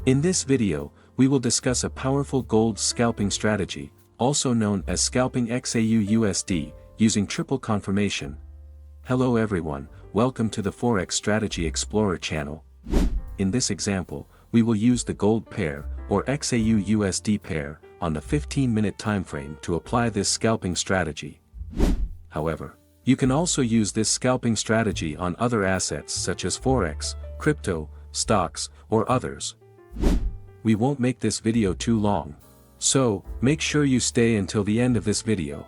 In this video, we will discuss a powerful gold scalping strategy, also known as scalping xauusd, using triple confirmation. Hello everyone, welcome to the Forex Strategy Explorer channel. In this example, we will use the gold pair, or xauusd pair, on the 15-minute timeframe to apply this scalping strategy. However, you can also use this scalping strategy on other assets such as Forex, crypto, stocks, or others. We won't make this video too long. So, make sure you stay until the end of this video.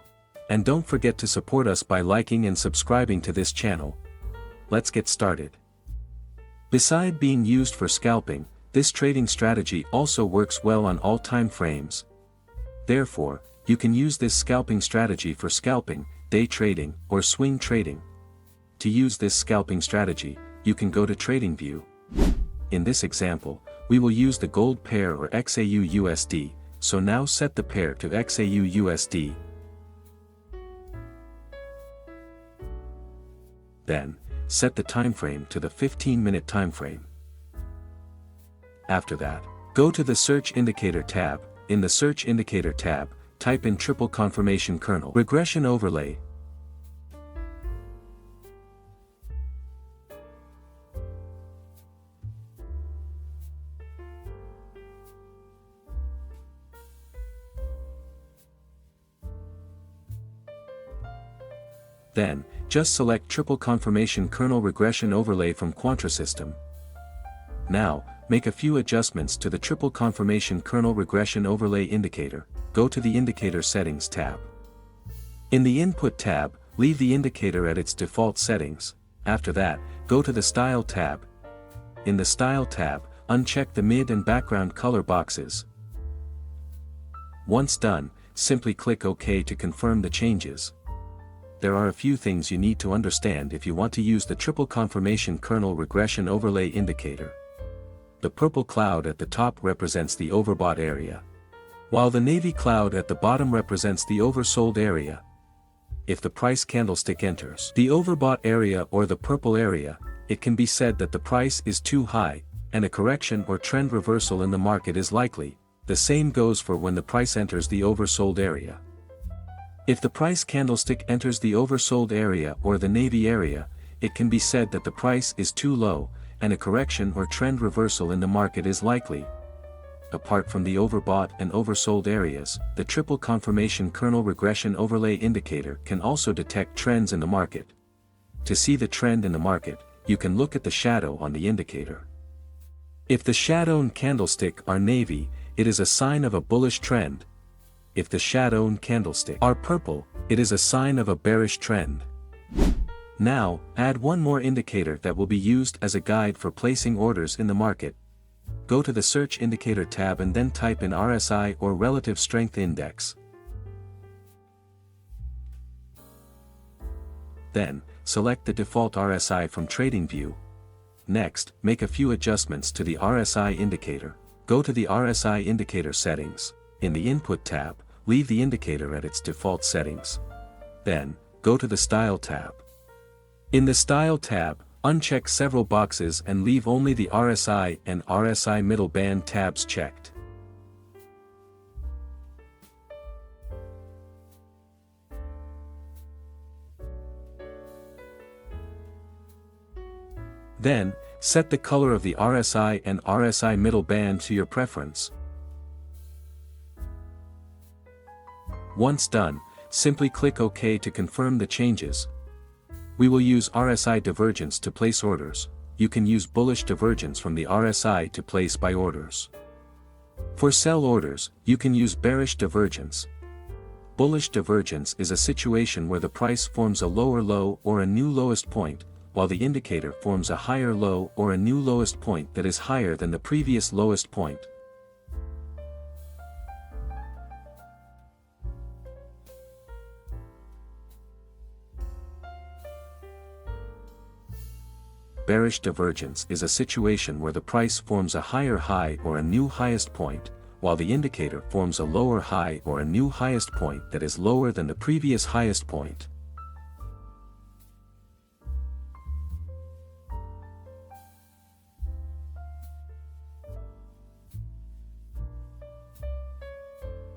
And don't forget to support us by liking and subscribing to this channel. Let's get started. Besides being used for scalping, this trading strategy also works well on all time frames. Therefore, you can use this scalping strategy for scalping, day trading, or swing trading. To use this scalping strategy, you can go to Tradingview. In this example, we will use the gold pair or xauusd, so now set the pair to xauusd. Then, set the timeframe to the 15-minute timeframe. After that, go to the Search Indicator tab. In the Search Indicator tab, type in triple confirmation kernel regression overlay. Then, just select triple confirmation kernel regression overlay from Quantrasystem. Now, make a few adjustments to the triple confirmation kernel regression overlay indicator. Go to the Indicator Settings tab. In the Input tab, leave the indicator at its default settings. After that, go to the Style tab. In the Style tab, uncheck the mid and background color boxes. Once done, simply click OK to confirm the changes. There are a few things you need to understand if you want to use the triple confirmation kernel regression overlay indicator. The purple cloud at the top represents the overbought area, while the navy cloud at the bottom represents the oversold area. If the price candlestick enters the overbought area or the purple area, it can be said that the price is too high, and a correction or trend reversal in the market is likely. The same goes for when the price enters the oversold area. If the price candlestick enters the oversold area or the navy area, it can be said that the price is too low, and a correction or trend reversal in the market is likely. Apart from the overbought and oversold areas, the triple confirmation kernel regression overlay indicator can also detect trends in the market. To see the trend in the market, you can look at the shadow on the indicator. If the shadow and candlestick are navy, it is a sign of a bullish trend. If the shadow and candlestick are purple, it is a sign of a bearish trend. Now, add one more indicator that will be used as a guide for placing orders in the market. Go to the Search Indicator tab and then type in RSI or Relative Strength Index. Then, select the default RSI from Tradingview. Next, make a few adjustments to the RSI indicator. Go to the RSI indicator settings. In the Input tab, leave the indicator at its default settings. Then, go to the Style tab. In the Style tab, uncheck several boxes and leave only the RSI and RSI middle band tabs checked. Then, set the color of the RSI and RSI middle band to your preference. Once done, simply click OK to confirm the changes. We will use RSI divergence to place orders. You can use bullish divergence from the RSI to place buy orders. For sell orders, you can use bearish divergence. Bullish divergence is a situation where the price forms a lower low or a new lowest point, while the indicator forms a higher low or a new lowest point that is higher than the previous lowest point. Bearish divergence is a situation where the price forms a higher high or a new highest point, while the indicator forms a lower high or a new highest point that is lower than the previous highest point.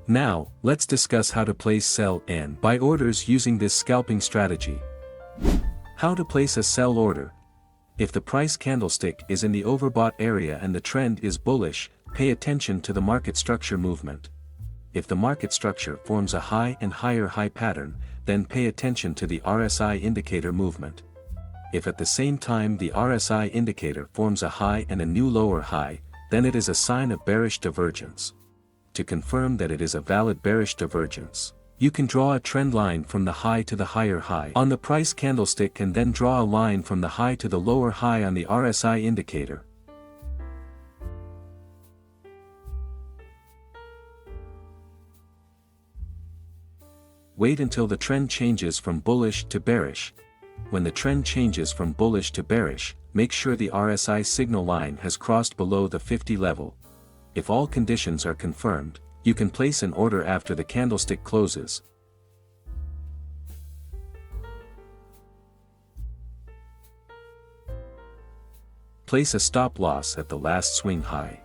Now, let's discuss how to place sell and buy orders using this scalping strategy. How to place a sell order. If the price candlestick is in the overbought area and the trend is bullish, pay attention to the market structure movement. If the market structure forms a high and higher high pattern, then pay attention to the RSI indicator movement. If at the same time the RSI indicator forms a high and a new lower high, then it is a sign of bearish divergence. To confirm that it is a valid bearish divergence, you can draw a trend line from the high to the higher high on the price candlestick and then draw a line from the high to the lower high on the RSI indicator. Wait until the trend changes from bullish to bearish. When the trend changes from bullish to bearish, make sure the RSI signal line has crossed below the 50 level. If all conditions are confirmed, you can place an order after the candlestick closes. Place a stop loss at the last swing high.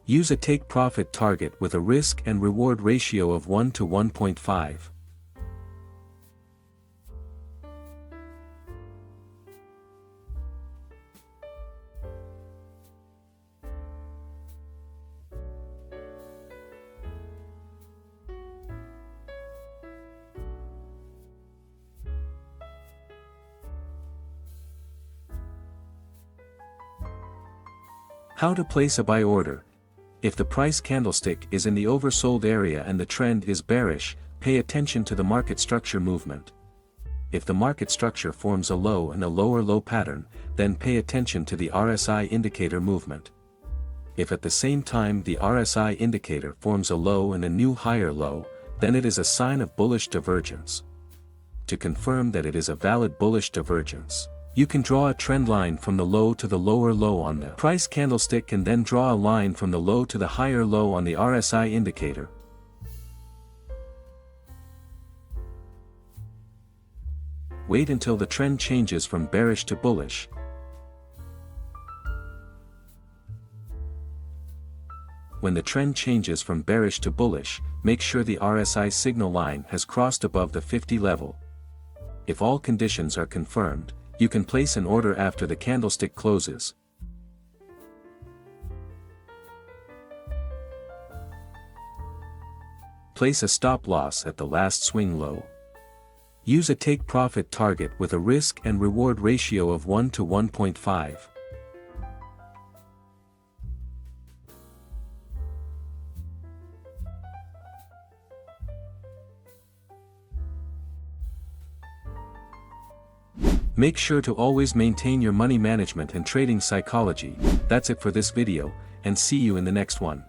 Use a take profit target with a risk and reward ratio of 1 to 1.5. How to place a buy order. If the price candlestick is in the oversold area and the trend is bearish, pay attention to the market structure movement. If the market structure forms a low and a lower low pattern, then pay attention to the RSI indicator movement. If at the same time the RSI indicator forms a low and a new higher low, then it is a sign of bullish divergence. To confirm that it is a valid bullish divergence, you can draw a trend line from the low to the lower low on the price candlestick and then draw a line from the low to the higher low on the RSI indicator. Wait until the trend changes from bearish to bullish. When the trend changes from bearish to bullish, make sure the RSI signal line has crossed above the 50 level. If all conditions are confirmed, you can place an order after the candlestick closes. Place a stop loss at the last swing low. Use a take profit target with a risk and reward ratio of 1 to 1.5. Make sure to always maintain your money management and trading psychology. That's it for this video, and see you in the next one.